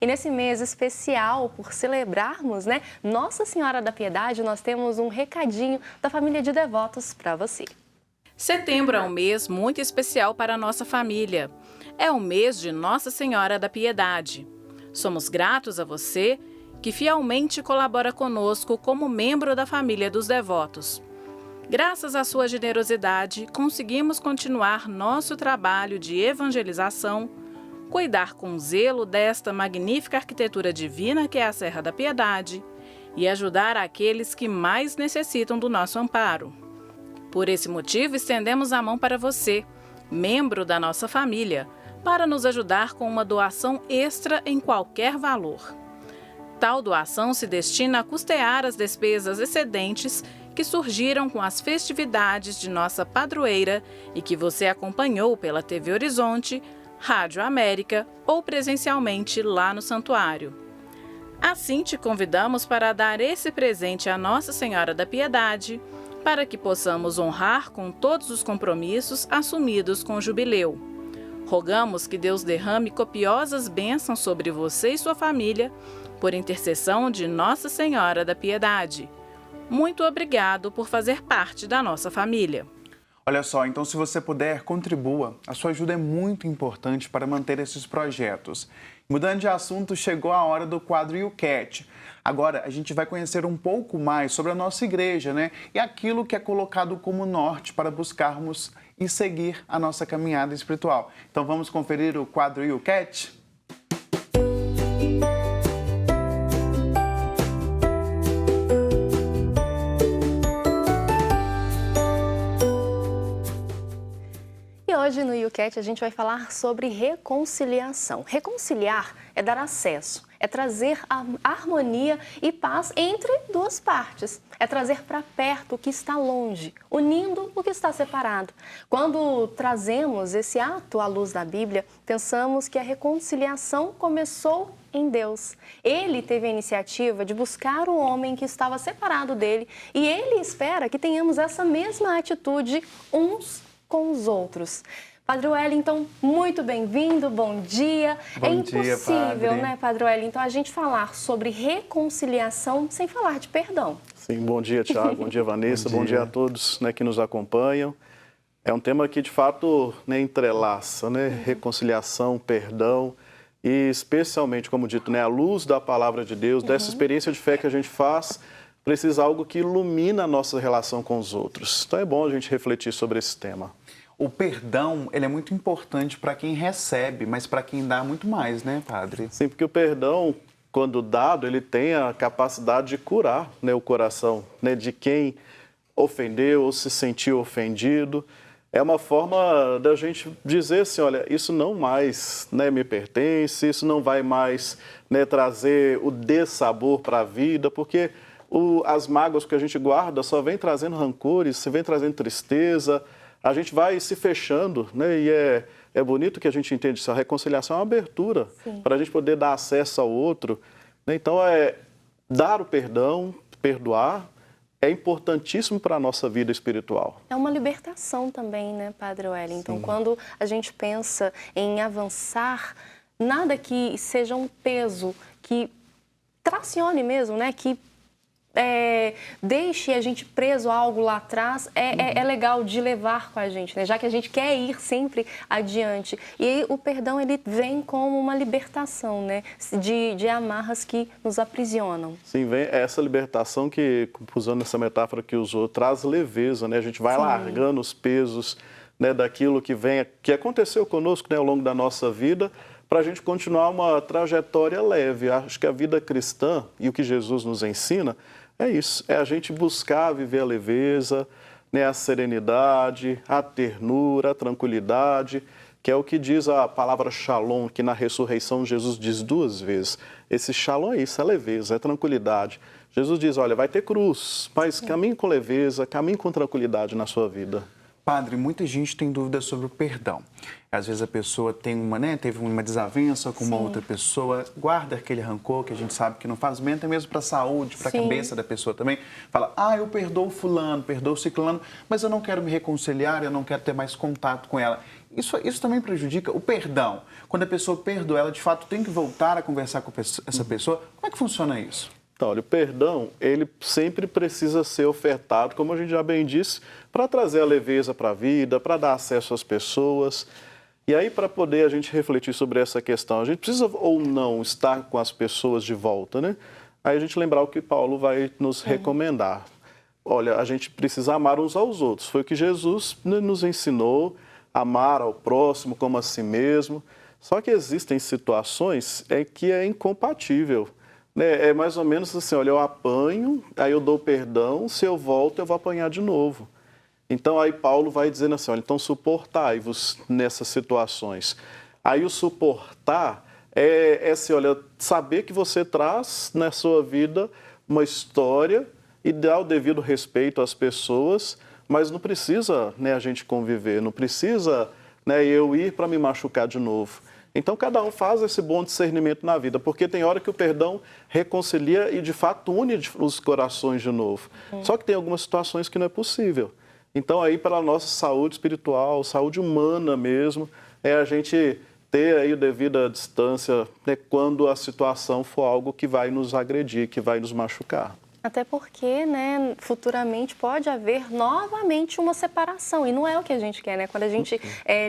E nesse mês especial, por celebrarmos, Nossa Senhora da Piedade, nós temos um recadinho da família de devotos para você. Setembro é um mês muito especial para a nossa família. É o mês de Nossa Senhora da Piedade. Somos gratos a você que fielmente colabora conosco como membro da família dos devotos. Graças à sua generosidade, conseguimos continuar nosso trabalho de evangelização, cuidar com zelo desta magnífica arquitetura divina que é a Serra da Piedade e ajudar aqueles que mais necessitam do nosso amparo. Por esse motivo, estendemos a mão para você, membro da nossa família, para nos ajudar com uma doação extra em qualquer valor. Tal doação se destina a custear as despesas excedentes que surgiram com as festividades de nossa padroeira e que você acompanhou pela TV Horizonte, Rádio América ou presencialmente lá no santuário. Assim, te convidamos para dar esse presente à Nossa Senhora da Piedade, para que possamos honrar com todos os compromissos assumidos com o jubileu. Rogamos que Deus derrame copiosas bênçãos sobre você e sua família, por intercessão de Nossa Senhora da Piedade. Muito obrigado por fazer parte da nossa família. Olha só, então se você puder, contribua. A sua ajuda é muito importante para manter esses projetos. Mudando de assunto, chegou a hora do quadro YouCat. Agora, a gente vai conhecer um pouco mais sobre a nossa igreja, E aquilo que é colocado como norte para buscarmos e seguir a nossa caminhada espiritual. Então vamos conferir o quadro YouCat? Hoje no YouCat a gente vai falar sobre reconciliação. Reconciliar é dar acesso, é trazer a harmonia e paz entre duas partes. É trazer para perto o que está longe, unindo o que está separado. Quando trazemos esse ato à luz da Bíblia, pensamos que a reconciliação começou em Deus. Ele teve a iniciativa de buscar o homem que estava separado dele e ele espera que tenhamos essa mesma atitude uns com os outros. Padre Wellington, muito bem-vindo, bom dia. Bom dia, impossível, padre. Padre Wellington, a gente falar sobre reconciliação sem falar de perdão. Sim, bom dia, Thiago, bom dia, Vanessa, bom dia a todos que nos acompanham. É um tema que, de fato, entrelaça, reconciliação, perdão e, especialmente, como dito, à luz da palavra de Deus, dessa experiência de fé que a gente faz, precisa algo que ilumina a nossa relação com os outros. Então é bom a gente refletir sobre esse tema. O perdão, ele é muito importante para quem recebe, mas para quem dá muito mais, padre? Sim, porque o perdão, quando dado, ele tem a capacidade de curar o coração de quem ofendeu ou se sentiu ofendido. É uma forma da gente dizer assim, olha, isso não mais me pertence, isso não vai mais trazer o dessabor para a vida, porque as mágoas que a gente guarda só vem trazendo rancores, se vem trazendo tristeza, a gente vai se fechando, e é bonito que a gente entende isso, a reconciliação é uma abertura para a gente poder dar acesso ao outro, Então, dar o perdão, perdoar, é importantíssimo para a nossa vida espiritual. É uma libertação também, Padre Wellington? Sim. Quando a gente pensa em avançar, nada que seja um peso, que tracione mesmo, que deixe a gente preso a algo lá atrás, é legal de levar com a gente, já que a gente quer ir sempre adiante. E aí, o perdão, ele vem como uma libertação, de amarras que nos aprisionam. Sim, vem essa libertação que, usando essa metáfora que usou, traz leveza, A gente vai largando os pesos, daquilo que aconteceu conosco, ao longo da nossa vida, para a gente continuar uma trajetória leve. Acho que a vida cristã e o que Jesus nos ensina é isso, é a gente buscar viver a leveza, a serenidade, a ternura, a tranquilidade, que é o que diz a palavra shalom, que na ressurreição Jesus diz 2 vezes. Esse shalom é isso, é leveza, é tranquilidade. Jesus diz, olha, vai ter cruz, mas caminhe com leveza, caminhe com tranquilidade na sua vida. Padre, muita gente tem dúvidas sobre o perdão. Às vezes a pessoa teve uma desavença com uma outra pessoa, guarda aquele rancor que a gente sabe que não faz bem, até mesmo para a saúde, para a cabeça da pessoa também. Fala, eu perdoo fulano, perdoo ciclano, mas eu não quero me reconciliar, eu não quero ter mais contato com ela. Isso também prejudica o perdão. Quando a pessoa perdoa, ela de fato tem que voltar a conversar com essa pessoa. Como é que funciona isso? Então, olha, o perdão, ele sempre precisa ser ofertado, como a gente já bem disse, para trazer a leveza para a vida, para dar acesso às pessoas. E aí, para poder a gente refletir sobre essa questão, a gente precisa ou não estar com as pessoas de volta, né? Aí a gente lembrar o que Paulo vai nos recomendar. Olha, a gente precisa amar uns aos outros. Foi o que Jesus nos ensinou, amar ao próximo como a si mesmo. Só que existem situações que é incompatível. É mais ou menos assim, olha, eu apanho, aí eu dou perdão, se eu volto eu vou apanhar de novo. Então aí Paulo vai dizendo assim, olha, então suportai-vos nessas situações. Aí o suportar é assim, olha, saber que você traz na sua vida uma história e dar o devido respeito às pessoas, mas não precisa a gente conviver, não precisa eu ir para me machucar de novo. Então, cada um faz esse bom discernimento na vida, porque tem hora que o perdão reconcilia e, de fato, une os corações de novo. Só que tem algumas situações que não é possível. Então, aí, para a nossa saúde espiritual, saúde humana mesmo, é a gente ter aí a devida distância quando a situação for algo que vai nos agredir, que vai nos machucar. Até porque, futuramente pode haver novamente uma separação. E não é o que a gente quer, Quando a gente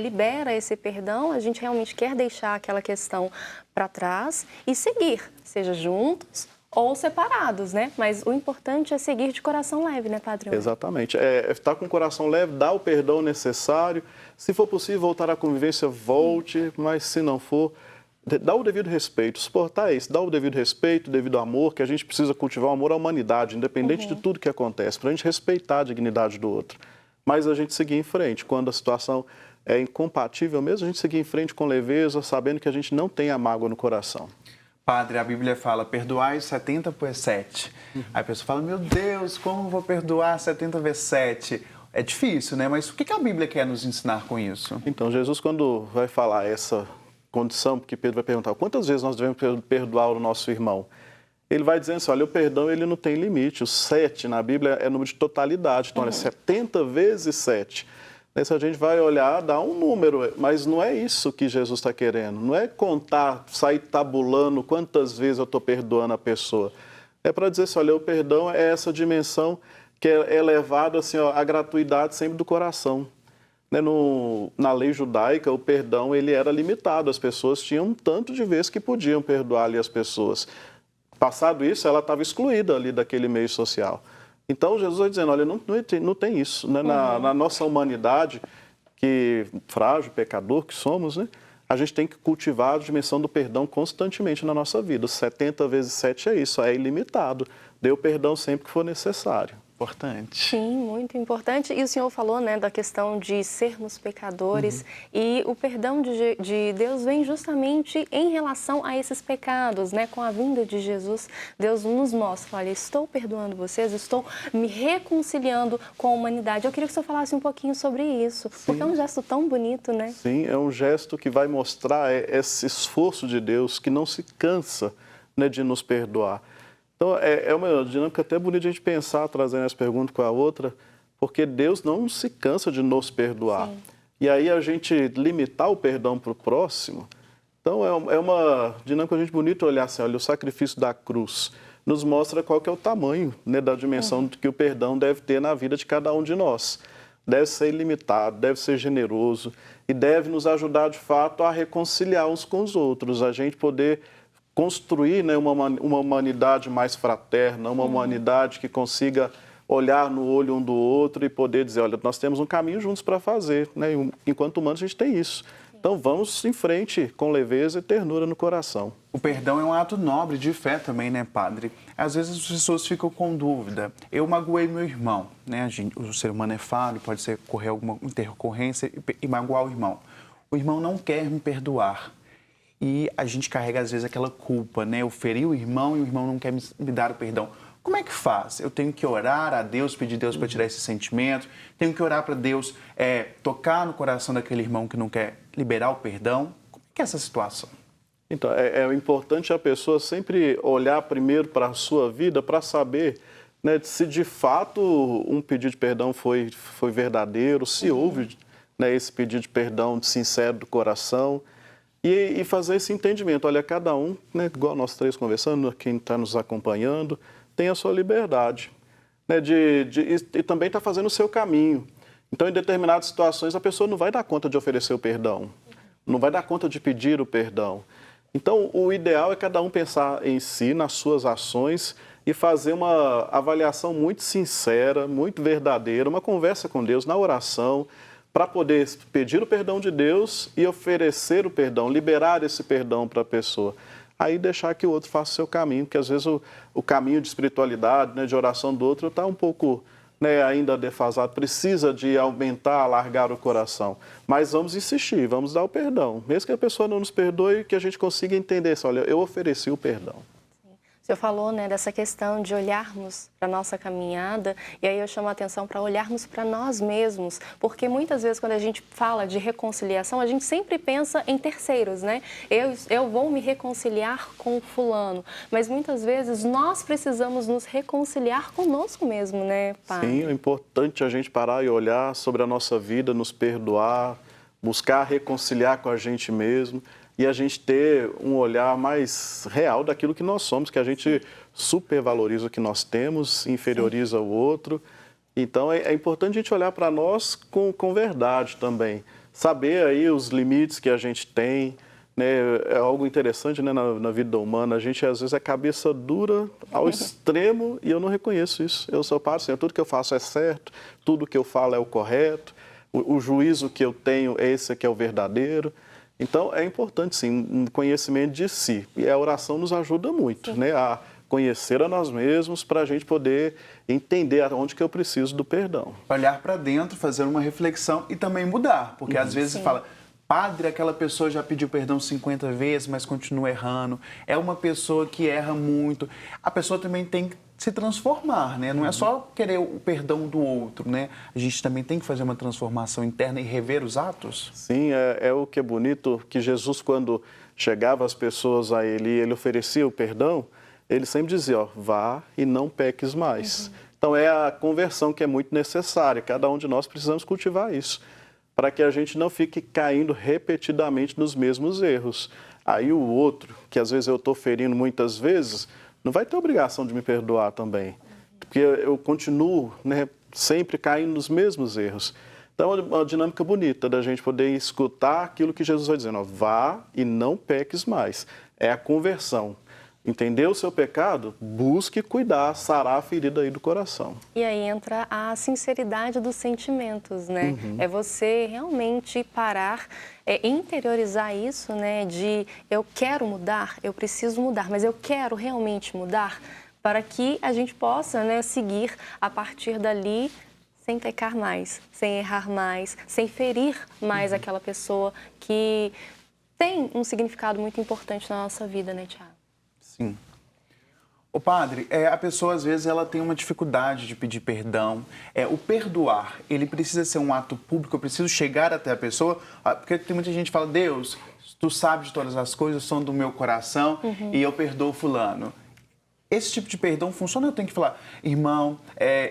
libera esse perdão, a gente realmente quer deixar aquela questão para trás e seguir, seja juntos ou separados, Mas o importante é seguir de coração leve, Padre? Exatamente. Estar com o coração leve, dar o perdão necessário. Se for possível voltar à convivência, volte, mas se não for, dá o devido respeito, suportar isso, dá o devido respeito, o devido amor, que a gente precisa cultivar o amor à humanidade, independente de tudo que acontece, para a gente respeitar a dignidade do outro. Mas a gente seguir em frente, quando a situação é incompatível mesmo, a gente seguir em frente com leveza, sabendo que a gente não tem a mágoa no coração. Padre, a Bíblia fala, perdoai 70 vezes 7. Aí a pessoa fala, meu Deus, como eu vou perdoar 70 vezes 7? É difícil, Mas o que a Bíblia quer nos ensinar com isso? Então, Jesus, quando vai falar essa condição, porque Pedro vai perguntar quantas vezes nós devemos perdoar o nosso irmão. Ele vai dizendo assim, olha, o perdão ele não tem limite. O 7 na Bíblia é número de totalidade, então é 70 vezes 7. Se a gente vai olhar, dá um número, mas não é isso que Jesus está querendo. Não é contar, sair tabulando quantas vezes eu estou perdoando a pessoa. É para dizer assim, olha, o perdão é essa dimensão que é levada assim, à gratuidade sempre do coração. Na lei judaica, o perdão ele era limitado, as pessoas tinham um tanto de vezes que podiam perdoar ali as pessoas. Passado isso, ela estava excluída ali daquele meio social. Então, Jesus vai dizendo, olha, não tem isso. Na nossa humanidade, que frágil, pecador que somos, a gente tem que cultivar a dimensão do perdão constantemente na nossa vida. 70 vezes 7 é isso, é ilimitado. Dê o perdão sempre que for necessário. Importante. Sim, muito importante. E o senhor falou, da questão de sermos pecadores e o perdão de Deus vem justamente em relação a esses pecados, Com a vinda de Jesus, Deus nos mostra, olha, estou perdoando vocês, estou me reconciliando com a humanidade. Eu queria que o senhor falasse um pouquinho sobre isso, porque é um gesto tão bonito, Sim, é um gesto que vai mostrar esse esforço de Deus que não se cansa, de nos perdoar. Então, é uma dinâmica até bonita de a gente pensar, trazendo essa pergunta com a outra, porque Deus não se cansa de nos perdoar. Sim. E aí a gente limitar o perdão para o próximo, então é uma dinâmica a gente bonita olhar assim, olha, o sacrifício da cruz nos mostra qual que é o tamanho da dimensão que o perdão deve ter na vida de cada um de nós. Deve ser ilimitado, deve ser generoso e deve nos ajudar, de fato, a reconciliar uns com os outros, a gente poder construir uma humanidade mais fraterna, uma humanidade que consiga olhar no olho um do outro e poder dizer, olha, nós temos um caminho juntos para fazer, Enquanto humanos a gente tem isso. Então vamos em frente com leveza e ternura no coração. O perdão é um ato nobre de fé também, Padre? Às vezes as pessoas ficam com dúvida. Eu magoei meu irmão, O ser humano é falho, pode ocorrer alguma intercorrência e magoar o irmão. O irmão não quer me perdoar. E a gente carrega, às vezes, aquela culpa, Eu feri o irmão e o irmão não quer me dar o perdão. Como é que faz? Eu tenho que orar a Deus, pedir a Deus para tirar esse sentimento, tenho que orar para Deus tocar no coração daquele irmão que não quer liberar o perdão. Como é que é essa situação? Então, é importante a pessoa sempre olhar primeiro para a sua vida para saber, né, se de fato um pedido de perdão foi verdadeiro, se houve, né, esse pedido de perdão sincero do coração e fazer esse entendimento. Olha, cada um, né, igual nós três conversando, quem está nos acompanhando, tem a sua liberdade, né, e também está fazendo o seu caminho. Então, em determinadas situações, a pessoa não vai dar conta de oferecer o perdão, não vai dar conta de pedir o perdão. Então, o ideal é cada um pensar em si, nas suas ações e fazer uma avaliação muito sincera, muito verdadeira, uma conversa com Deus na oração, para poder pedir o perdão de Deus e oferecer o perdão, liberar esse perdão para a pessoa. Aí deixar que o outro faça o seu caminho, porque às vezes o caminho de espiritualidade, né, de oração do outro está um pouco, né, ainda defasado, precisa de aumentar, alargar o coração. Mas vamos insistir, vamos dar o perdão. Mesmo que a pessoa não nos perdoe, que a gente consiga entender isso. Olha, eu ofereci o perdão. O senhor falou, né, dessa questão de olharmos para a nossa caminhada, e aí eu chamo a atenção para olharmos para nós mesmos, porque muitas vezes quando a gente fala de reconciliação, a gente sempre pensa em terceiros, né? Eu vou me reconciliar com o fulano, mas muitas vezes nós precisamos nos reconciliar conosco mesmo, né, pai? Sim, é importante a gente parar e olhar sobre a nossa vida, nos perdoar, buscar reconciliar com a gente mesmo. E a gente ter um olhar mais real daquilo que nós somos, que a gente supervaloriza o que nós temos, inferioriza o outro. Então, é importante a gente olhar para nós com verdade também. Saber aí os limites que a gente tem, né? É algo interessante, né, na vida humana. A gente, às vezes, é cabeça dura ao extremo e eu não reconheço isso. Eu sou Senhor, tudo que eu faço é certo, tudo que eu falo é o correto, o juízo que eu tenho é esse que é o verdadeiro. Então, é importante, sim, um conhecimento de si. E a oração nos ajuda muito, né, a conhecer a nós mesmos para a gente poder entender aonde que eu preciso do perdão. Olhar para dentro, fazer uma reflexão e também mudar. Porque às vezes fala, padre, aquela pessoa já pediu perdão 50 vezes, mas continua errando. É uma pessoa que erra muito. A pessoa também tem que se transformar, né? Não é só querer o perdão do outro, né? A gente também tem que fazer uma transformação interna e rever os atos. Sim, é o que é bonito, que Jesus, quando chegava as pessoas a ele oferecia o perdão, ele sempre dizia, ó, vá e não peques mais. Então, é a conversão que é muito necessária. Cada um de nós precisamos cultivar isso, para que a gente não fique caindo repetidamente nos mesmos erros. Aí o outro, que às vezes eu estou ferindo muitas vezes, não vai ter obrigação de me perdoar também, porque eu continuo, né, sempre caindo nos mesmos erros. Então, é uma dinâmica bonita da gente poder escutar aquilo que Jesus vai dizendo, ó, vá e não peques mais. É a conversão. Entender o seu pecado, busque cuidar, sarar a ferida aí do coração. E aí entra a sinceridade dos sentimentos, né? É você realmente parar, interiorizar isso, né? De eu quero mudar, eu preciso mudar, mas eu quero realmente mudar para que a gente possa, né, seguir a partir dali sem pecar mais, sem errar mais, sem ferir mais aquela pessoa que tem um significado muito importante na nossa vida, né, Tiago? Sim. Ô padre, a pessoa às vezes ela tem uma dificuldade de pedir perdão. O perdoar, ele precisa ser um ato público, eu preciso chegar até a pessoa, porque tem muita gente que fala, Deus, tu sabes de todas as coisas, são do meu coração e eu perdoo fulano. Esse tipo de perdão funciona? Eu tenho que falar, irmão,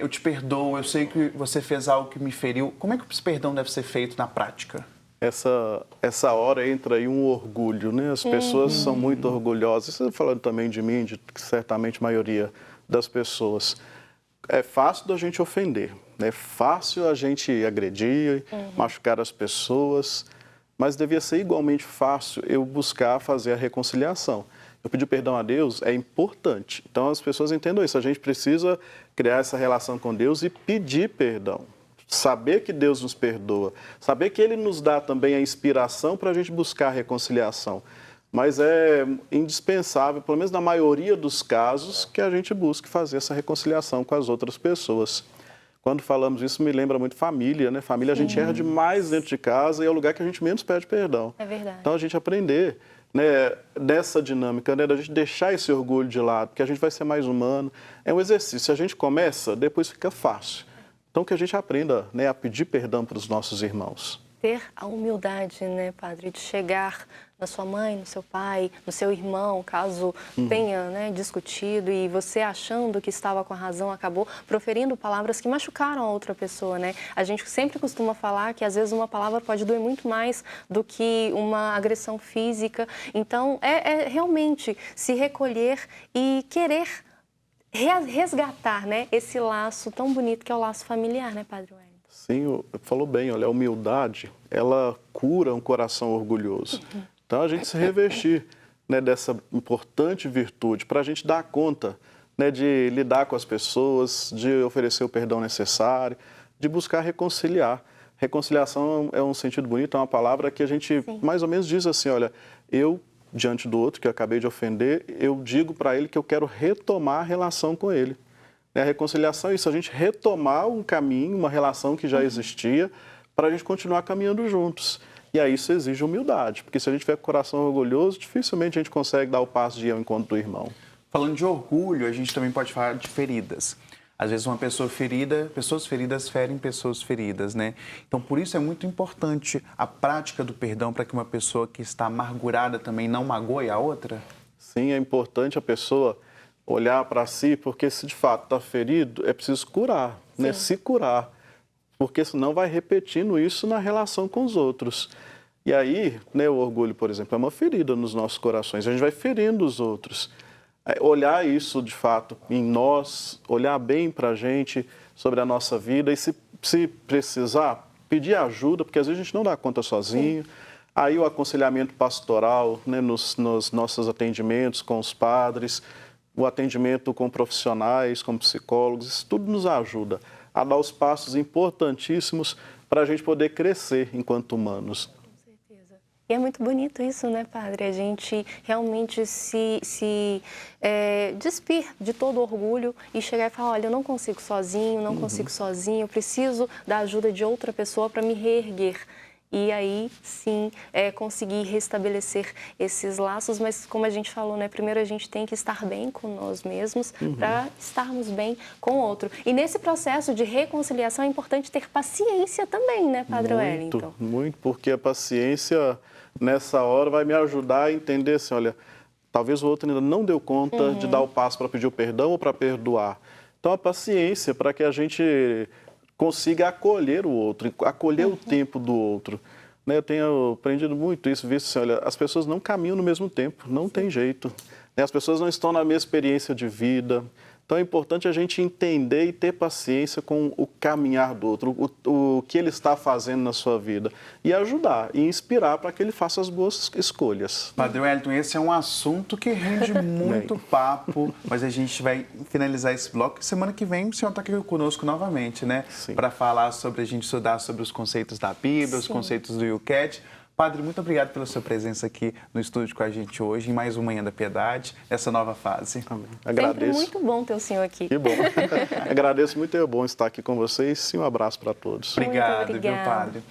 eu te perdoo, eu sei que você fez algo que me feriu. Como é que esse perdão deve ser feito na prática? Essa hora entra aí um orgulho, né? As pessoas são muito orgulhosas. Você está falando também de mim, de certamente a maioria das pessoas. É fácil da gente ofender, é fácil a gente agredir, machucar as pessoas, mas devia ser igualmente fácil eu buscar fazer a reconciliação. Eu pedir perdão a Deus é importante. Então as pessoas entendam isso. A gente precisa criar essa relação com Deus e pedir perdão. Saber que Deus nos perdoa, saber que Ele nos dá também a inspiração para a gente buscar a reconciliação. Mas é indispensável, pelo menos na maioria dos casos, que a gente busque fazer essa reconciliação com as outras pessoas. Quando falamos isso, me lembra muito família, né? Família a gente erra demais dentro de casa e é o lugar que a gente menos pede perdão. É verdade. Então a gente aprender, né, dessa dinâmica, né, da gente deixar esse orgulho de lado, que a gente vai ser mais humano. É um exercício. A gente começa, depois fica fácil. Então, que a gente aprenda, né, a pedir perdão para os nossos irmãos. Ter a humildade, né, padre, de chegar na sua mãe, no seu pai, no seu irmão, caso tenha, né, discutido e você achando que estava com a razão, acabou proferindo palavras que machucaram a outra pessoa, né? A gente sempre costuma falar que às vezes uma palavra pode doer muito mais do que uma agressão física. Então, é realmente se recolher e querer resgatar, né, esse laço tão bonito que é o laço familiar, né, Padre Wellington? Sim, falou bem, olha, a humildade, ela cura um coração orgulhoso. Então, a gente se revestir, né, dessa importante virtude para a gente dar conta, né, de lidar com as pessoas, de oferecer o perdão necessário, de buscar reconciliar. Reconciliação é um sentido bonito, é uma palavra que a gente mais ou menos diz assim, olha, eu, diante do outro que eu acabei de ofender, eu digo para ele que eu quero retomar a relação com ele. A reconciliação é isso, a gente retomar um caminho, uma relação que já existia, para a gente continuar caminhando juntos. E aí isso exige humildade, porque se a gente tiver com o coração orgulhoso, dificilmente a gente consegue dar o passo de ir ao encontro do irmão. Falando de orgulho, a gente também pode falar de feridas. Às vezes uma pessoa ferida, pessoas feridas ferem pessoas feridas, né? Então, por isso é muito importante a prática do perdão para que uma pessoa que está amargurada também não magoe a outra? Sim, é importante a pessoa olhar para si, porque se de fato está ferido, é preciso curar, né? Se curar, porque senão vai repetindo isso na relação com os outros. E aí, né, o orgulho, por exemplo, é uma ferida nos nossos corações, a gente vai ferindo os outros. Olhar isso de fato em nós, olhar bem para a gente sobre a nossa vida e se precisar, pedir ajuda, porque às vezes a gente não dá conta sozinho. Aí o aconselhamento pastoral, né, nos nossos atendimentos com os padres, o atendimento com profissionais, com psicólogos, isso tudo nos ajuda a dar os passos importantíssimos para a gente poder crescer enquanto humanos. Com certeza. E é muito bonito isso, né, Padre? A gente realmente se despir de todo o orgulho e chegar e falar, olha, eu não consigo sozinho, não consigo sozinho, eu preciso da ajuda de outra pessoa para me reerguer. E aí, sim, conseguir restabelecer esses laços, mas como a gente falou, né, primeiro a gente tem que estar bem com nós mesmos para estarmos bem com o outro. E nesse processo de reconciliação é importante ter paciência também, né, Padre Wellington? Muito, porque a paciência nessa hora vai me ajudar a entender assim, olha, talvez o outro ainda não deu conta de dar o passo para pedir o perdão ou para perdoar. Então, a paciência para que a gente consiga acolher o outro, acolher o tempo do outro. Eu tenho aprendido muito isso, visto assim, olha, as pessoas não caminham no mesmo tempo, não tem jeito. As pessoas não estão na mesma experiência de vida. Então é importante a gente entender e ter paciência com o caminhar do outro, o que ele está fazendo na sua vida. E ajudar, e inspirar para que ele faça as boas escolhas. Padre Wellington, esse é um assunto que rende muito papo, mas a gente vai finalizar esse bloco. Semana que vem o senhor está aqui conosco novamente, né? Para falar sobre, a gente estudar sobre os conceitos da Bíblia, os conceitos do YouCat. Padre, muito obrigado pela sua presença aqui no estúdio com a gente hoje, em mais uma Manhã da Piedade, nessa nova fase. Amém. Agradeço. Sempre muito bom ter o senhor aqui. Que bom. Agradeço muito, é bom estar aqui com vocês e um abraço para todos. Obrigado, Muito viu, obrigada. Padre?